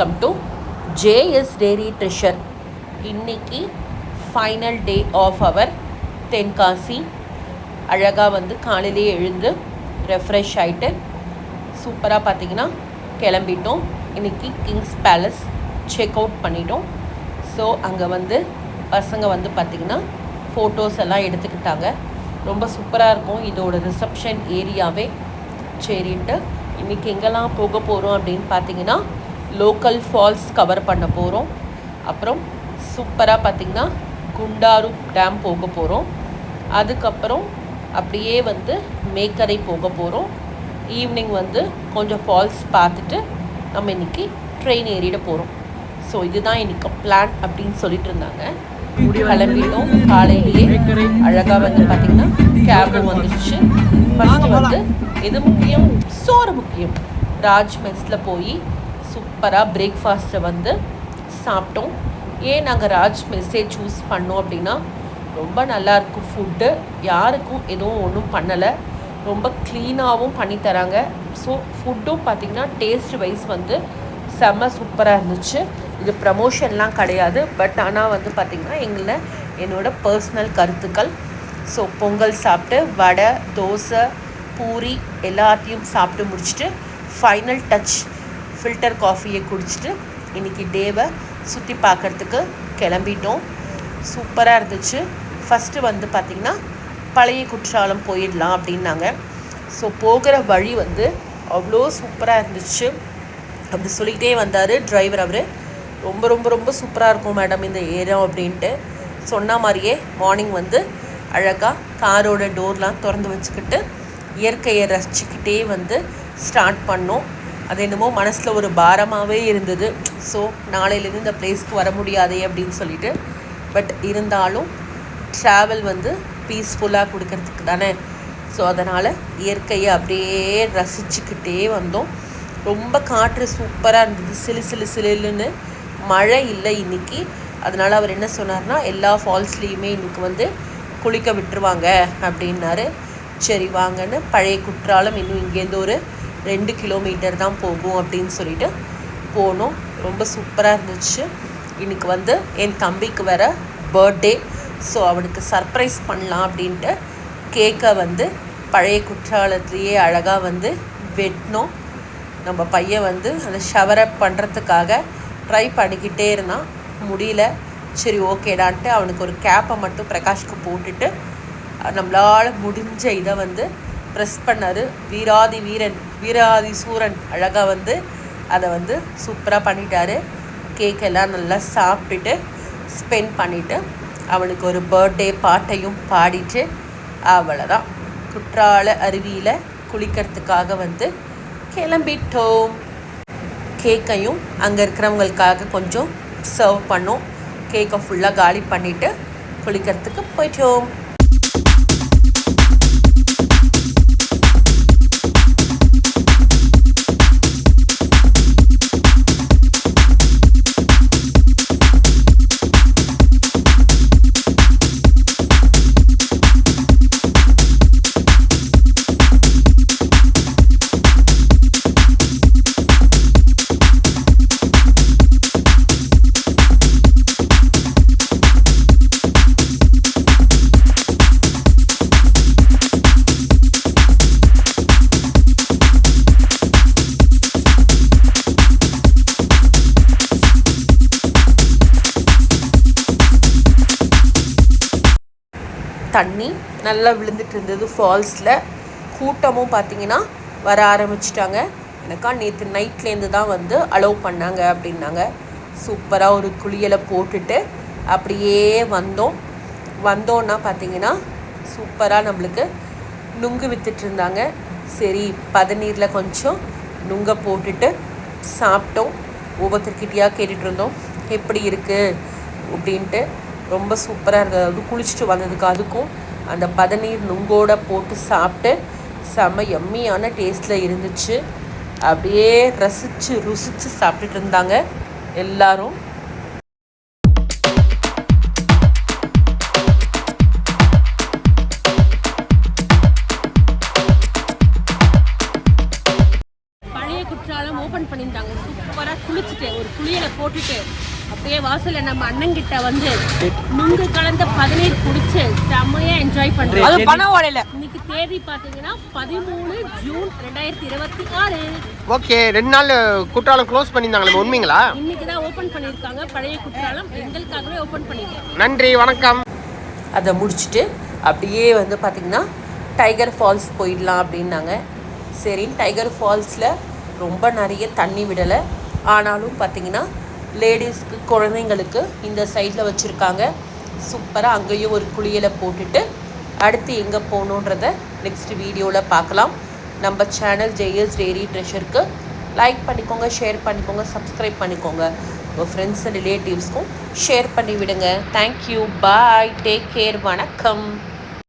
Welcome to JS dairy treasure. இன்னைக்கு final day of our Tenkasi. அழகாக காலையிலே எழுந்து ரெஃப்ரெஷ் ஆகிட்டு சூப்பராக பார்த்திங்கன்னா கிளம்பிட்டோம். இன்றைக்கி கிங்ஸ் பேலஸ் செக் அவுட் பண்ணிட்டோம். ஸோ அங்கே பசங்க பார்த்திங்கன்னா ஃபோட்டோஸ் எல்லாம் எடுத்துக்கிட்டாங்க. ரொம்ப சூப்பராக இருக்கும் இதோட ரிசப்ஷன் ஏரியாவே. சரின்ட்டு இன்றைக்கி எங்கெல்லாம் போக போகிறோம் அப்படின்னு பார்த்தீங்கன்னா லோக்கல் ஃபால்ஸ் கவர் பண்ண போகிறோம். அப்புறம் சூப்பராக பார்த்திங்கன்னா குண்டாறு டேம் போக போகிறோம். அதுக்கப்புறம் அப்படியே மேக்கரை போக போகிறோம். ஈவினிங் கொஞ்சம் ஃபால்ஸ் பார்த்துட்டு நம்ம இன்றைக்கி ட்ரெயின் ஏறிட போகிறோம். ஸோ இதுதான் இன்றைக்கி பிளான் அப்படின்னு சொல்லிட்டு இருந்தாங்க. கிளம்பிட்டோம். காலையிலேயே அழகாக பார்த்திங்கன்னா கேபும் வந்துடுச்சு. ஃபஸ்ட்டு எது முக்கியம்? சோறு முக்கியம். ராஜ் மெஸ்ஸில் போய் சூப்பராக பிரேக்ஃபாஸ்ட்டை சாப்பிட்டோம். ஏன் நாங்கள் ராஜ் மெஸ்ஸே சூஸ் பண்ணோம் அப்படின்னா ரொம்ப நல்லாயிருக்கும் ஃபுட்டு. யாருக்கும் எதுவும் ஒன்றும் பண்ணலை. ரொம்ப க்ளீனாகவும் பண்ணித்தராங்க. ஸோ ஃபுட்டும் பார்த்திங்கன்னா டேஸ்ட் வைஸ் செம்ம சூப்பராக இருந்துச்சு. இது ப்ரமோஷன்லாம் கிடையாது. பட் ஆனால் பார்த்திங்கன்னா என்னோடய பர்சனல் கருத்துக்கள். ஸோ பொங்கல் சாப்பிட்டு வடை, தோசை, பூரி எல்லாத்தையும் சாப்பிட்டு முடிச்சுட்டு ஃபைனல் டச் ஃபில்டர் காஃபியை குடிச்சிட்டு இன்றைக்கி டேவை சுற்றி பார்க்குறதுக்கு கிளம்பிட்டோம். சூப்பராக இருந்துச்சு. ஃபஸ்ட்டு பார்த்திங்கன்னா பழைய குற்றாலம் போயிடலாம் அப்படின்னாங்க. ஸோ போகிற வழி அவ்வளோ சூப்பராக இருந்துச்சு. அப்படி சொல்லிக்கிட்டே வந்தார் டிரைவர். அவர் ரொம்ப ரொம்ப ரொம்ப சூப்பராக இருக்கும் மேடம் இந்த ஏரியா அப்படின்ட்டு சொன்ன மாதிரியே மார்னிங் அழகாக காரோட டோர்லாம் திறந்து வச்சுக்கிட்டு இயற்கையை ரசிச்சுக்கிட்டே ஸ்டார்ட் பண்ணோம். அது என்னமோ மனசில் ஒரு பாரமாகவே இருந்தது. ஸோ நாளையிலேருந்து இந்த பிளேஸ்க்கு வர முடியாதே அப்படின்னு சொல்லிட்டு. பட் இருந்தாலும் ட்ராவல் பீஸ்ஃபுல்லாக கொடுக்கறதுக்கு தானே. ஸோ அதனால் இயற்கையை அப்படியே ரசிச்சுக்கிட்டே வந்தோம். ரொம்ப காற்று சூப்பராக இருந்தது. சிலு சிலு சிலுன்னு. மழை இல்லை இன்றைக்கி. அதனால் அவர் என்ன சொன்னார்னா எல்லா ஃபால்ஸ்லேயுமே இன்றைக்கி குளிக்க விட்டுருவாங்க அப்படின்னாரு. சரி வாங்கன்னு பழைய குற்றாலம் இன்னும் இங்கேருந்து ஒரு 2 கிலோமீட்டர் தான் போகும் அப்படின்னு சொல்லிட்டு போனோம். ரொம்ப சூப்பராக இருந்துச்சு. இன்றைக்கி என் தம்பிக்கு வேறு பர்த்டே. ஸோ அவனுக்கு சர்ப்ரைஸ் பண்ணலாம் அப்படின்ட்டு கேக்கை பழைய குற்றாலத்துலேயே அழகாக வெட்டினோம். நம்ம பையன் அந்த ஷவரப் பண்ணுறதுக்காக ட்ரை பண்ணிக்கிட்டே இருந்தான். முடியல. சரி ஓகேடான்ட்டு அவனுக்கு ஒரு கேப்பை மட்டும் பிரகாஷ்க்கு போட்டுட்டு நம்மளால் முடிஞ்ச இதை ப்ரெஸ் பண்ணார். வீராதி வீரன் வீராதி சூரன் அழகாக அதை சூப்பராக பண்ணிட்டார். கேக்கெல்லாம் நல்லா சாப்பிட்டுட்டு ஸ்பெண்ட் பண்ணிவிட்டு அவனுக்கு ஒரு பர்த்டே பாட்டையும் பாடிட்டு அவ்வளோதான் குற்றால அருவியில் குளிக்கிறதுக்காக கிளம்பிட்டோம். கேக்கையும் அங்கே இருக்கிறவங்களுக்காக கொஞ்சம் சர்வ் பண்ணோம். கேக்கை ஃபுல்லாக காலி பண்ணிவிட்டு குளிக்கிறதுக்கு போயிட்டோம். தண்ணி நல்லா விழுந்துட்டு இருந்தது ஃபால்ஸில். கூட்டமும் பார்த்திங்கன்னா வர ஆரம்பிச்சிட்டாங்க. எனக்கா நேற்று நைட்லேருந்து தான் அலோவ் பண்ணாங்க அப்படின்னாங்க. சூப்பராக ஒரு குளியலை போட்டுட்டு அப்படியே வந்தோன்னா பார்த்திங்கன்னா சூப்பராக நம்மளுக்கு நுங்கு விற்றுட்டு இருந்தாங்க. சரி பதநீரில் கொஞ்சம் நுங்கை போட்டுட்டு சாப்பிட்டோம். ஒவ்வொருத்தர்கிட்டையாக கேட்டுட்டு இருந்தோம் எப்படி இருக்குது அப்படின்ட்டு. ரொம்ப சூப்பராக இருந்தது. அது குளிச்சுட்டு வந்ததுக்கு அதுக்கும் அந்த பதநீர் நுங்கோட போட்டு சாப்பிட்டு செம்ம எம்மியான டேஸ்ட்டில் இருந்துச்சு. அப்படியே ருசித்து சாப்பிட்டுட்டு இருந்தாங்க எல்லாரும். வாசல்ல நம்ம அண்ணங்கிட்ட வந்து நுங்கு கலந்த பதநீர் குடிச்சு செம்மையா என்ஜாய் பண்றோம். அது பணம் ஓடல. இன்னைக்கு தேதி பாத்தீங்கன்னா 13 ஜூன் 2026. ஓகே, 2 நாள் குற்றாலம் க்ளோஸ் பண்ணியிருந்தாங்களே, உண்மைங்களா? இன்னைக்கு தான் ஓபன் பண்ணிருக்காங்க. பழைய குற்றாலம் எங்களுக்காகவே ஓபன் பண்ணிருக்காங்க. நன்றி, வணக்கம். அதை முடிச்சுட்டு அப்படியே வந்து பார்த்திங்கன்னா டைகர் ஃபால்ஸ் போயிடலாம் அப்படின்னாங்க. சரி, டைகர் ஃபால்ஸில் ரொம்ப நிறைய தண்ணி விடலை. ஆனாலும் பார்த்திங்கன்னா லேடிஸ்க்கு குழந்தைங்களுக்கு இந்த சைடில் வச்சுருக்காங்க. சூப்பராக அங்கேயும் ஒரு குளியலை போட்டுட்டு அடுத்து எங்கே போகணுன்றத நெக்ஸ்ட் வீடியோவில் பார்க்கலாம். நம்ம சேனல் ஜேஎஸ் டெய்ரி ட்ரெஷருக்கு லைக் பண்ணிக்கோங்க, ஷேர் பண்ணிக்கோங்க, சப்ஸ்கிரைப் பண்ணிக்கோங்க. உங்கள் ஃப்ரெண்ட்ஸ் ரிலேட்டிவ்ஸ்க்கும் ஷேர் பண்ணி விடுங்க. தேங்க்யூ, பாய், டேக் கேர், வணக்கம்.